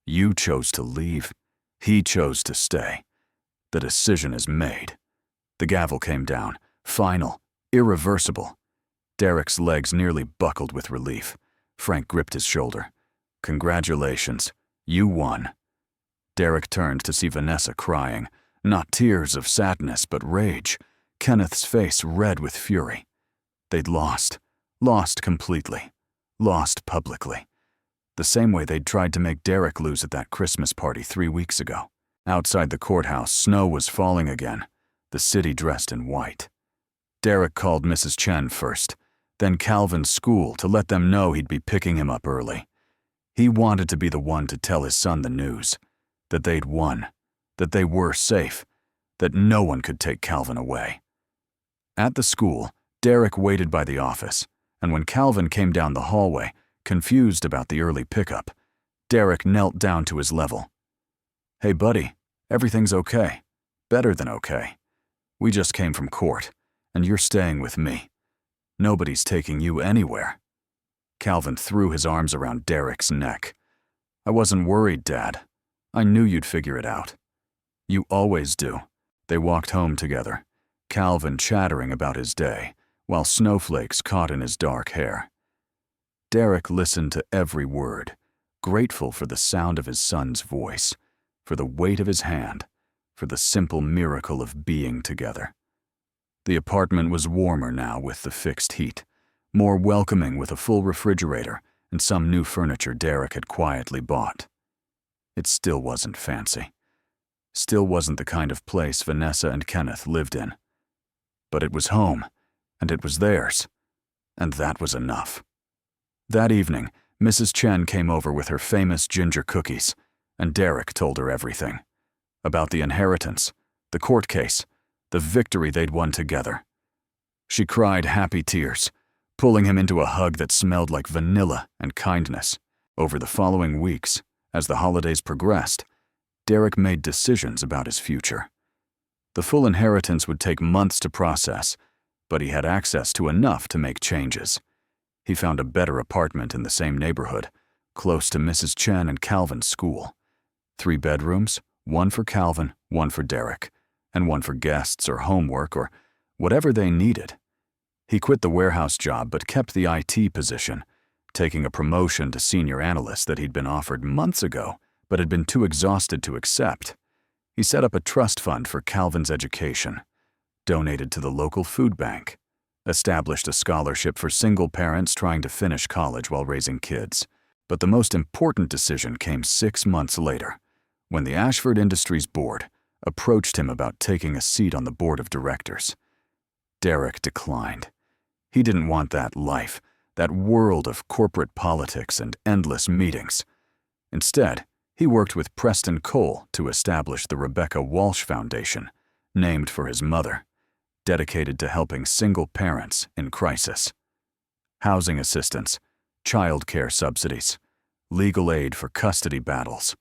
You chose to leave. He chose to stay. The decision is made. The gavel came down, final, irreversible. Derek's legs nearly buckled with relief. Frank gripped his shoulder. Congratulations, you won. Derek turned to see Vanessa crying, not tears of sadness but rage, Kenneth's face red with fury. They'd lost completely, lost publicly. The same way they'd tried to make Derek lose at that Christmas party 3 weeks ago. Outside the courthouse, snow was falling again, the city dressed in white. Derek called Mrs. Chen first, then Calvin's school to let them know he'd be picking him up early. He wanted to be the one to tell his son the news, that they'd won, that they were safe, that no one could take Calvin away. At the school, Derek waited by the office, and when Calvin came down the hallway, confused about the early pickup, Derek knelt down to his level. Hey buddy, everything's okay. Better than okay. We just came from court, and you're staying with me. Nobody's taking you anywhere. Calvin threw his arms around Derek's neck. I wasn't worried, Dad. I knew you'd figure it out. You always do. They walked home together, Calvin chattering about his day, while snowflakes caught in his dark hair. Derek listened to every word, grateful for the sound of his son's voice, for the weight of his hand, for the simple miracle of being together. The apartment was warmer now with the fixed heat, more welcoming with a full refrigerator and some new furniture Derek had quietly bought. It still wasn't fancy. Still wasn't the kind of place Vanessa and Kenneth lived in. But it was home, and it was theirs, and that was enough. That evening, Mrs. Chen came over with her famous ginger cookies, and Derek told her everything. About the inheritance, the court case, the victory they'd won together. She cried happy tears, pulling him into a hug that smelled like vanilla and kindness. Over the following weeks, as the holidays progressed, Derek made decisions about his future. The full inheritance would take months to process, but he had access to enough to make changes. He found a better apartment in the same neighborhood, close to Mrs. Chen and Calvin's school. 3 bedrooms, 1 for Calvin, 1 for Derek, and 1 for guests or homework or whatever they needed. He quit the warehouse job but kept the IT position, taking a promotion to senior analyst that he'd been offered months ago but had been too exhausted to accept. He set up a trust fund for Calvin's education, donated to the local food bank, established a scholarship for single parents trying to finish college while raising kids. But the most important decision came 6 months later, when the Ashford Industries board approached him about taking a seat on the board of directors. Derek declined. He didn't want that life, that world of corporate politics and endless meetings. Instead, he worked with Preston Cole to establish the Rebecca Walsh Foundation, named for his mother, dedicated to helping single parents in crisis. Housing assistance, child care subsidies, legal aid for custody battles.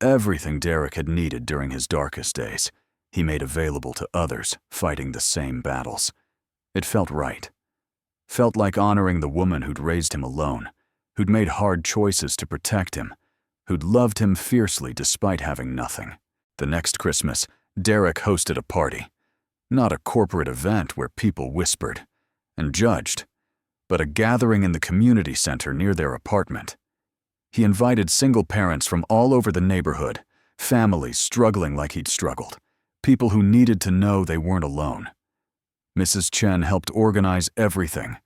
Everything Derek had needed during his darkest days, he made available to others fighting the same battles. It felt right. Felt like honoring the woman who'd raised him alone, who'd made hard choices to protect him, who'd loved him fiercely despite having nothing. The next Christmas, Derek hosted a party. Not a corporate event where people whispered and judged, but a gathering in the community center near their apartment. He invited single parents from all over the neighborhood, families struggling like he'd struggled, people who needed to know they weren't alone. Mrs. Chen helped organize everything,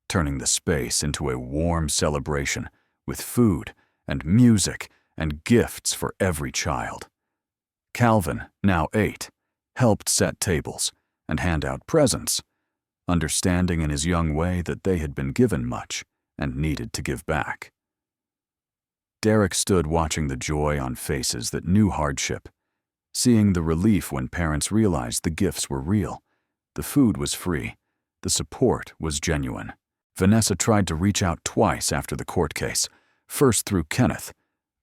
turning the space into a warm celebration with food and music and gifts for every child. Calvin, now 8, helped set tables and hand out presents, understanding in his young way that they had been given much and needed to give back. Derek stood watching the joy on faces that knew hardship, seeing the relief when parents realized the gifts were real, the food was free, the support was genuine. Vanessa tried to reach out twice after the court case, first through Kenneth,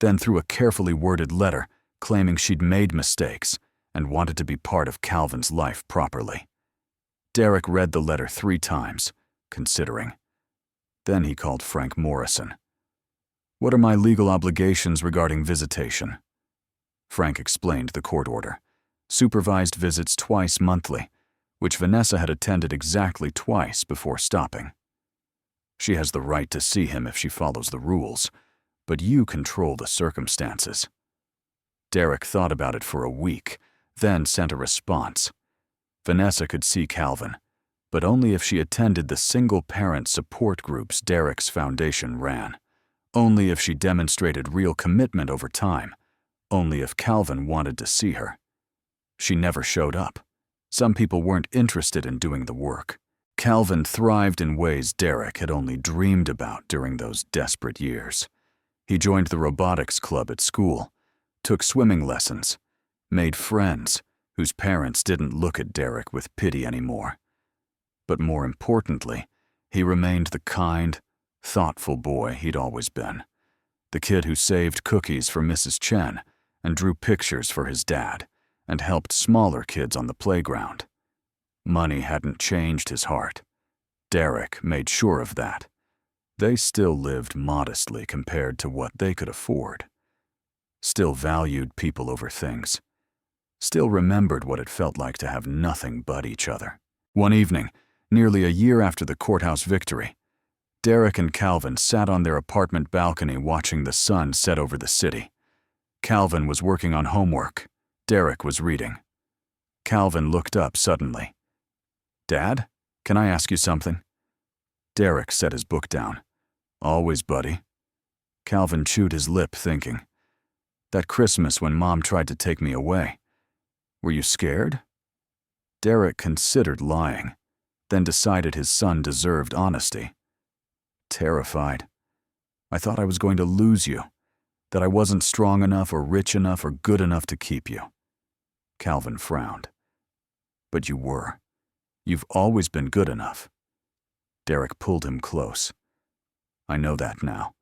then through a carefully worded letter claiming she'd made mistakes and wanted to be part of Calvin's life properly. Derek read the letter 3 times, considering. Then he called Frank Morrison. "What are my legal obligations regarding visitation?" Frank explained the court order. Supervised visits twice monthly, which Vanessa had attended exactly twice before stopping. "She has the right to see him if she follows the rules, but you control the circumstances." Derek thought about it for a week, then sent a response. Vanessa could see Calvin, but only if she attended the single-parent support groups Derek's foundation ran. Only if she demonstrated real commitment over time. Only if Calvin wanted to see her. She never showed up. Some people weren't interested in doing the work. Calvin thrived in ways Derek had only dreamed about during those desperate years. He joined the robotics club at school, took swimming lessons, made friends whose parents didn't look at Derek with pity anymore. But more importantly, he remained the kind, thoughtful boy he'd always been. The kid who saved cookies for Mrs. Chen and drew pictures for his dad and helped smaller kids on the playground. Money hadn't changed his heart. Derek made sure of that. They still lived modestly compared to what they could afford. Still valued people over things. Still remembered what it felt like to have nothing but each other. One evening, nearly a year after the courthouse victory, Derek and Calvin sat on their apartment balcony watching the sun set over the city. Calvin was working on homework. Derek was reading. Calvin looked up suddenly. "Dad, can I ask you something?" Derek set his book down. "Always, buddy." Calvin chewed his lip, thinking. "That Christmas when Mom tried to take me away. Were you scared?" Derek considered lying, then decided his son deserved honesty. "Terrified. I thought I was going to lose you, that I wasn't strong enough or rich enough or good enough to keep you." Calvin frowned. "But you were. You've always been good enough." Derek pulled him close. "I know that now,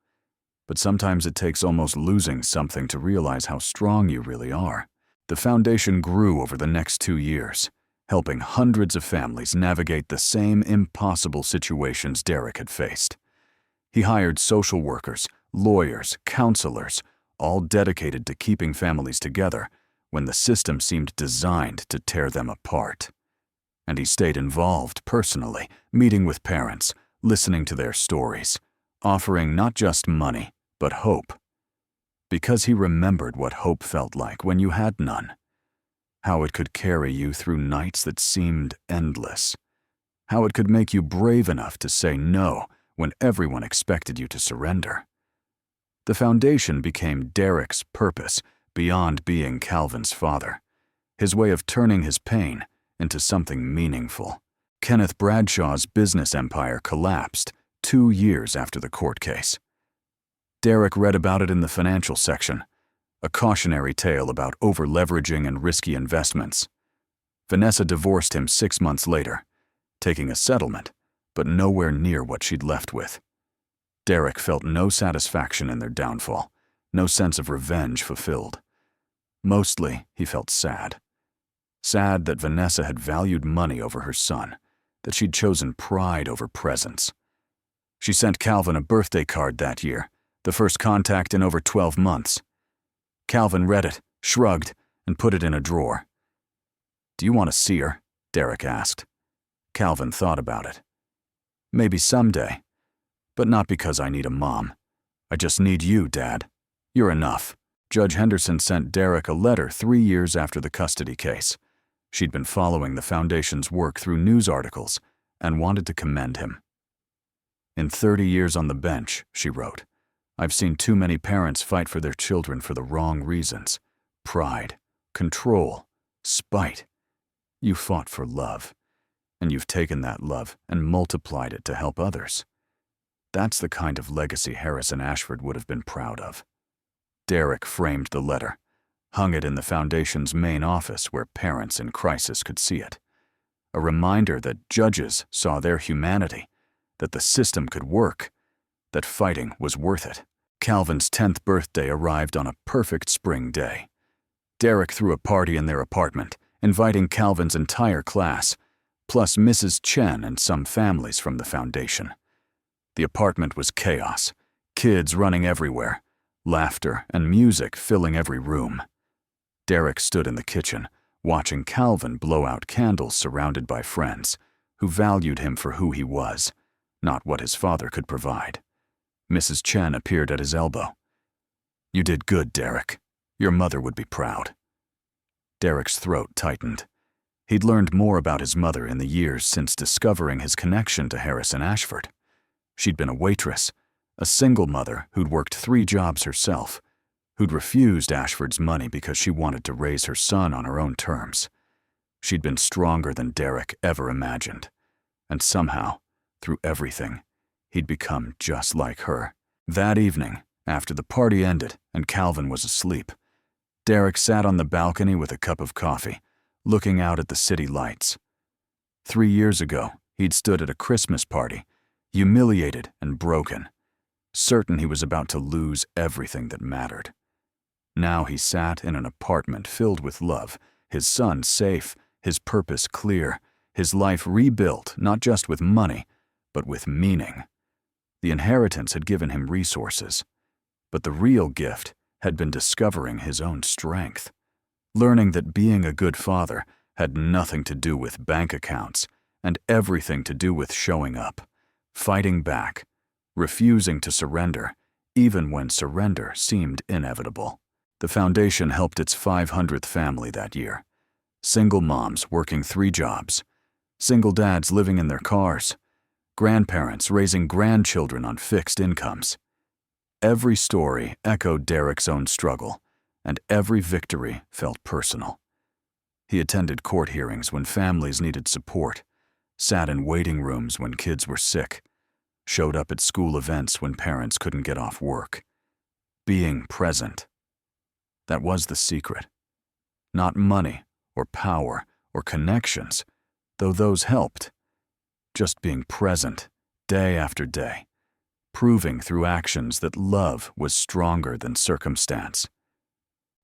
but sometimes it takes almost losing something to realize how strong you really are." The foundation grew over the next 2 years, helping hundreds of families navigate the same impossible situations Derek had faced. He hired social workers, lawyers, counselors, all dedicated to keeping families together when the system seemed designed to tear them apart. And he stayed involved personally, meeting with parents, listening to their stories, offering not just money, but hope. Because he remembered what hope felt like when you had none. How it could carry you through nights that seemed endless. How it could make you brave enough to say no when everyone expected you to surrender. The foundation became Derek's purpose beyond being Calvin's father, his way of turning his pain into something meaningful. Kenneth Bradshaw's business empire collapsed 2 years after the court case. Derek read about it in the financial section, a cautionary tale about over-leveraging and risky investments. Vanessa divorced him 6 months later, taking a settlement, but nowhere near what she'd left with. Derek felt no satisfaction in their downfall, no sense of revenge fulfilled. Mostly, he felt sad. Sad that Vanessa had valued money over her son, that she'd chosen pride over presents. She sent Calvin a birthday card that year, the first contact in over 12 months. Calvin read it, shrugged, and put it in a drawer. "Do you want to see her?" Derek asked. Calvin thought about it. "Maybe someday. But not because I need a mom. I just need you, Dad. You're enough." Judge Henderson sent Derek a letter 3 years after the custody case. She'd been following the Foundation's work through news articles and wanted to commend him. "In 30 years on the bench," she wrote, "I've seen too many parents fight for their children for the wrong reasons. Pride, control, spite. You fought for love, and you've taken that love and multiplied it to help others. That's the kind of legacy Harrison Ashford would have been proud of." Derek framed the letter, hung it in the Foundation's main office where parents in crisis could see it. A reminder that judges saw their humanity, that the system could work, that fighting was worth it. Calvin's 10th birthday arrived on a perfect spring day. Derek threw a party in their apartment, inviting Calvin's entire class, plus Mrs. Chen and some families from the Foundation. The apartment was chaos, kids running everywhere, laughter and music filling every room. Derek stood in the kitchen, watching Calvin blow out candles surrounded by friends who valued him for who he was, not what his father could provide. Mrs. Chen appeared at his elbow. "You did good, Derek. Your mother would be proud." Derek's throat tightened. He'd learned more about his mother in the years since discovering his connection to Harrison Ashford. She'd been a waitress, a single mother who'd worked 3 jobs herself, who'd refused Ashford's money because she wanted to raise her son on her own terms. She'd been stronger than Derek ever imagined, and somehow, through everything, he'd become just like her. That evening, after the party ended and Calvin was asleep, Derek sat on the balcony with a cup of coffee, looking out at the city lights. 3 years ago, he'd stood at a Christmas party, humiliated and broken, certain he was about to lose everything that mattered. Now he sat in an apartment filled with love, his son safe, his purpose clear, his life rebuilt not just with money, but with meaning. The inheritance had given him resources, but the real gift had been discovering his own strength, learning that being a good father had nothing to do with bank accounts and everything to do with showing up, fighting back, refusing to surrender, even when surrender seemed inevitable. The Foundation helped its 500th family that year. Single moms working 3 jobs, single dads living in their cars, grandparents raising grandchildren on fixed incomes. Every story echoed Derek's own struggle, and every victory felt personal. He attended court hearings when families needed support, sat in waiting rooms when kids were sick, showed up at school events when parents couldn't get off work. Being present. That was the secret. Not money or power or connections, though those helped. Just being present, day after day, proving through actions that love was stronger than circumstance.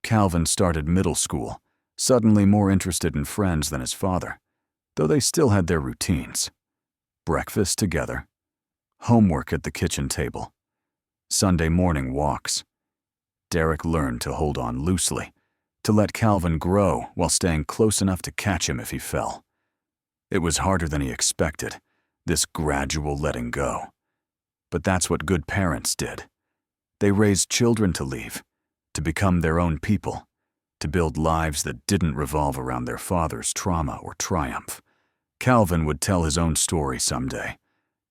Calvin started middle school, suddenly more interested in friends than his father, though they still had their routines. Breakfast together, homework at the kitchen table, Sunday morning walks. Derek learned to hold on loosely, to let Calvin grow while staying close enough to catch him if he fell. It was harder than he expected, this gradual letting go. But that's what good parents did. They raised children to leave, to become their own people, to build lives that didn't revolve around their father's trauma or triumph. Calvin would tell his own story someday.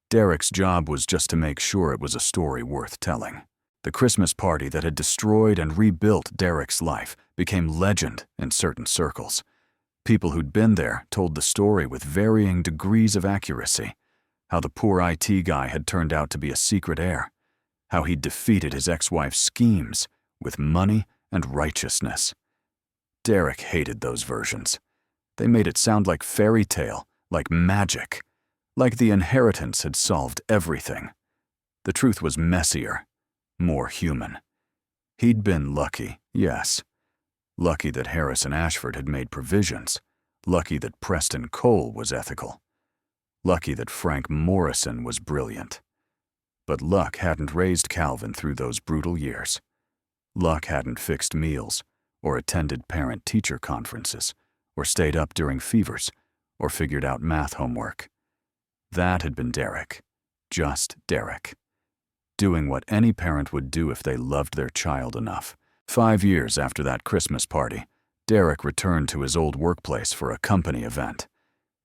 Derek's job was just to make sure it was a story worth telling. The Christmas party that had destroyed and rebuilt Derek's life became legend in certain circles. People who'd been there told the story with varying degrees of accuracy. How the poor IT guy had turned out to be a secret heir. How he'd defeated his ex-wife's schemes with money and righteousness. Derek hated those versions. They made it sound like fairy tale, like magic, like the inheritance had solved everything. The truth was messier, more human. He'd been lucky, yes. Lucky that Harrison Ashford had made provisions. Lucky that Preston Cole was ethical. Lucky that Frank Morrison was brilliant. But luck hadn't raised Calvin through those brutal years. Luck hadn't fixed meals, or attended parent-teacher conferences, or stayed up during fevers, or figured out math homework. That had been Derek. Just Derek. Doing what any parent would do if they loved their child enough. 5 years after that Christmas party, Derek returned to his old workplace for a company event.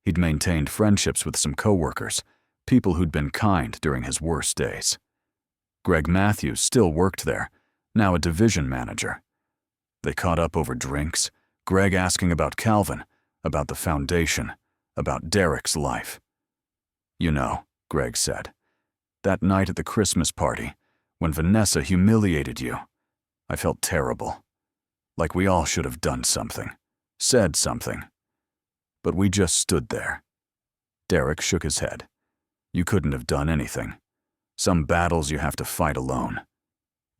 He'd maintained friendships with some coworkers, people who'd been kind during his worst days. Greg Matthews still worked there, now a division manager. They caught up over drinks, Greg asking about Calvin, about the foundation, about Derek's life. "You know," Greg said, "that night at the Christmas party, when Vanessa humiliated you, I felt terrible. Like we all should have done something, said something. But we just stood there." Derek shook his head. "You couldn't have done anything. Some battles you have to fight alone."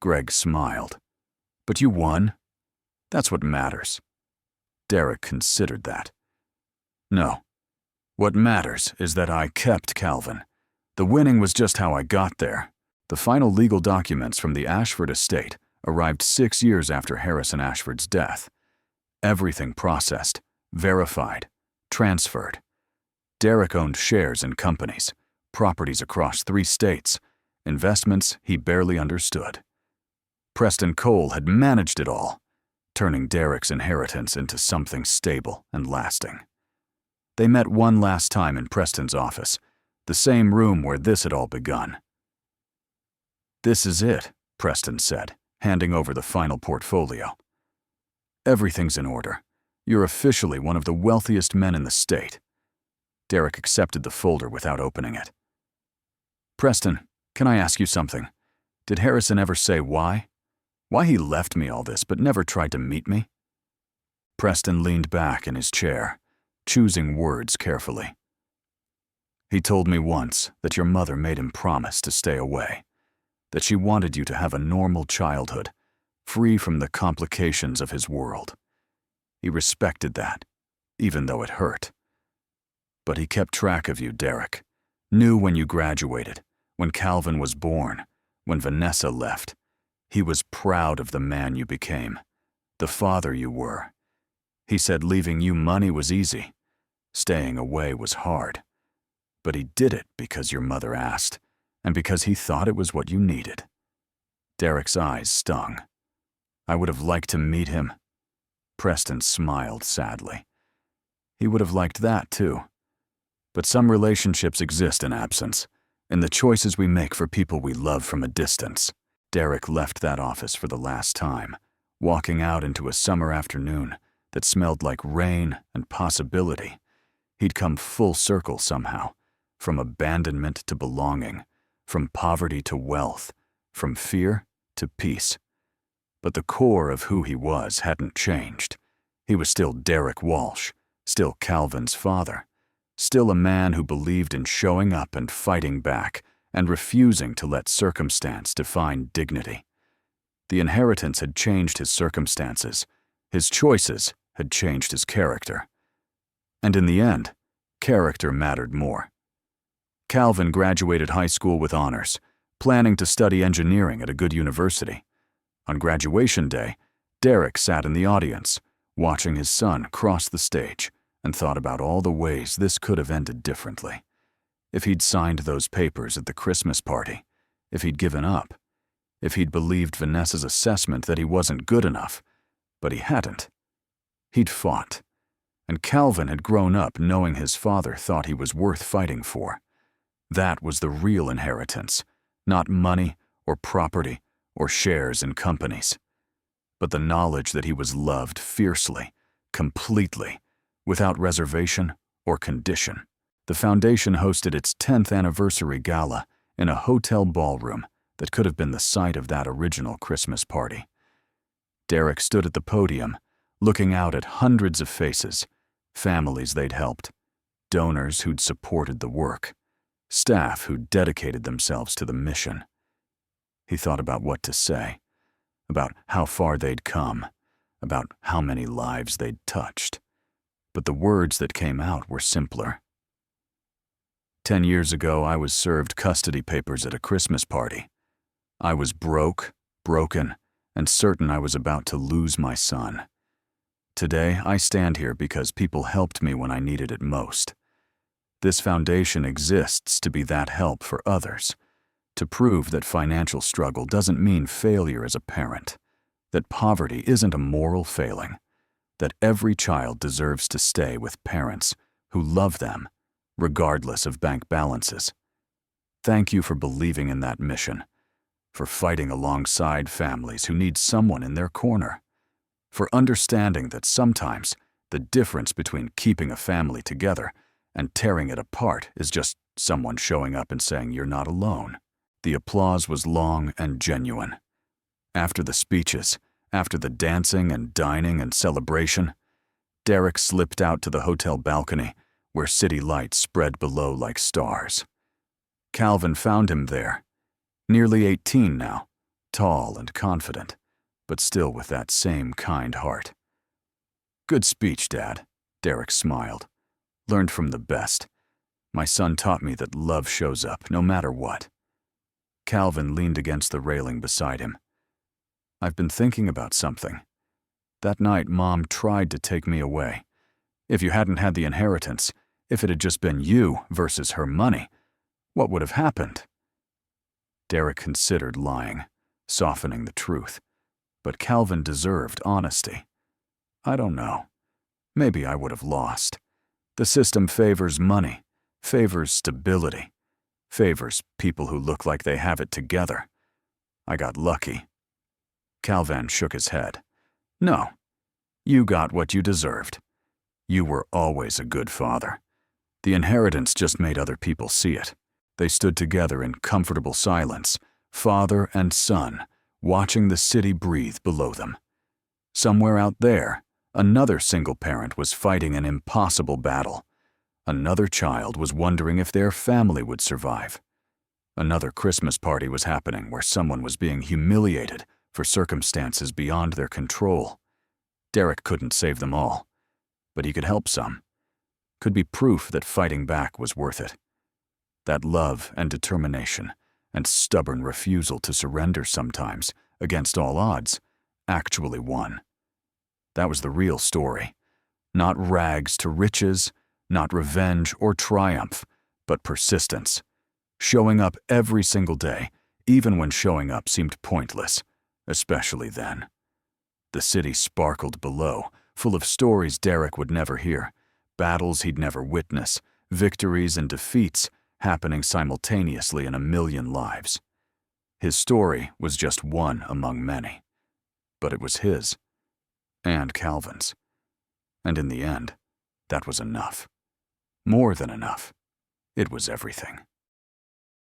Greg smiled. "But you won. That's what matters." Derek considered that. "No. What matters is that I kept Calvin. The winning was just how I got there." The final legal documents from the Ashford estate arrived 6 years after Harrison Ashford's death. Everything processed, verified, transferred. Derek owned shares in companies, properties across 3 states, investments he barely understood. Preston Cole had managed it all, turning Derek's inheritance into something stable and lasting. They met one last time in Preston's office, the same room where this had all begun. "This is it," Preston said, handing over the final portfolio. "Everything's in order. You're officially one of the wealthiest men in the state." Derek accepted the folder without opening it. "Preston, can I ask you something? Did Harrison ever say why? Why he left me all this but never tried to meet me?" Preston leaned back in his chair, choosing words carefully. "He told me once that your mother made him promise to stay away, that she wanted you to have a normal childhood, free from the complications of his world. He respected that, even though it hurt. But he kept track of you, Derek. Knew when you graduated, when Calvin was born, when Vanessa left. He was proud of the man you became, the father you were. He said leaving you money was easy. Staying away was hard. But he did it because your mother asked, and because he thought it was what you needed." Derek's eyes stung. "I would have liked to meet him." Preston smiled sadly. He would have liked that too. But some relationships exist in absence, in the choices we make for people we love from a distance. Derek left that office for the last time, walking out into a summer afternoon that smelled like rain and possibility. He'd come full circle somehow, from abandonment to belonging, from poverty to wealth, from fear to peace. But the core of who he was hadn't changed. He was still Derek Walsh, still Calvin's father, still a man who believed in showing up and fighting back and refusing to let circumstance define dignity. The inheritance had changed his circumstances. His choices had changed his character. And in the end, character mattered more. Calvin graduated high school with honors, planning to study engineering at a good university. On graduation day, Derek sat in the audience, watching his son cross the stage, and thought about all the ways this could have ended differently. If he'd signed those papers at the Christmas party, if he'd given up, if he'd believed Vanessa's assessment that he wasn't good enough, but he hadn't. He'd fought, and Calvin had grown up knowing his father thought he was worth fighting for. That was the real inheritance, not money or property or shares in companies, but the knowledge that he was loved fiercely, completely, without reservation or condition. The foundation hosted its 10th anniversary gala in a hotel ballroom that could have been the site of that original Christmas party. Derek stood at the podium, looking out at hundreds of faces, families they'd helped, donors who'd supported the work, staff who'd dedicated themselves to the mission. He thought about what to say, about how far they'd come, about how many lives they'd touched. But the words that came out were simpler. 10 years ago, I was served custody papers at a Christmas party. I was broke, broken, and certain I was about to lose my son. Today, I stand here because people helped me when I needed it most. This foundation exists to be that help for others, to prove that financial struggle doesn't mean failure as a parent, that poverty isn't a moral failing, that every child deserves to stay with parents who love them, regardless of bank balances. Thank you for believing in that mission, for fighting alongside families who need someone in their corner, for understanding that sometimes the difference between keeping a family together and tearing it apart is just someone showing up and saying you're not alone. The applause was long and genuine. After the speeches, after the dancing and dining and celebration, Derek slipped out to the hotel balcony where city lights spread below like stars. Calvin found him there, nearly 18 now, tall and confident, but still with that same kind heart. "Good speech, Dad," Derek smiled. "Learned from the best. My son taught me that love shows up no matter what." Calvin leaned against the railing beside him. "I've been thinking about something. That night, Mom tried to take me away. If you hadn't had the inheritance, if it had just been you versus her money, what would have happened?" Derek considered lying, softening the truth. But Calvin deserved honesty. "I don't know. Maybe I would have lost. The system favors money, favors stability, favors people who look like they have it together. I got lucky." Calvin shook his head. "No, you got what you deserved. You were always a good father. The inheritance just made other people see it." They stood together in comfortable silence, father and son, watching the city breathe below them. Somewhere out there, another single parent was fighting an impossible battle. Another child was wondering if their family would survive. Another Christmas party was happening where someone was being humiliated for circumstances beyond their control. Derek couldn't save them all, but he could help some. Could be proof that fighting back was worth it. That love and determination and stubborn refusal to surrender sometimes, against all odds, actually won. That was the real story. Not rags to riches, not revenge or triumph, but persistence. Showing up every single day, even when showing up seemed pointless, especially then. The city sparkled below, full of stories Derek would never hear, battles he'd never witness, victories and defeats happening simultaneously in a million lives. His story was just one among many. But it was his, and Calvin's. And in the end, that was enough. More than enough. It was everything.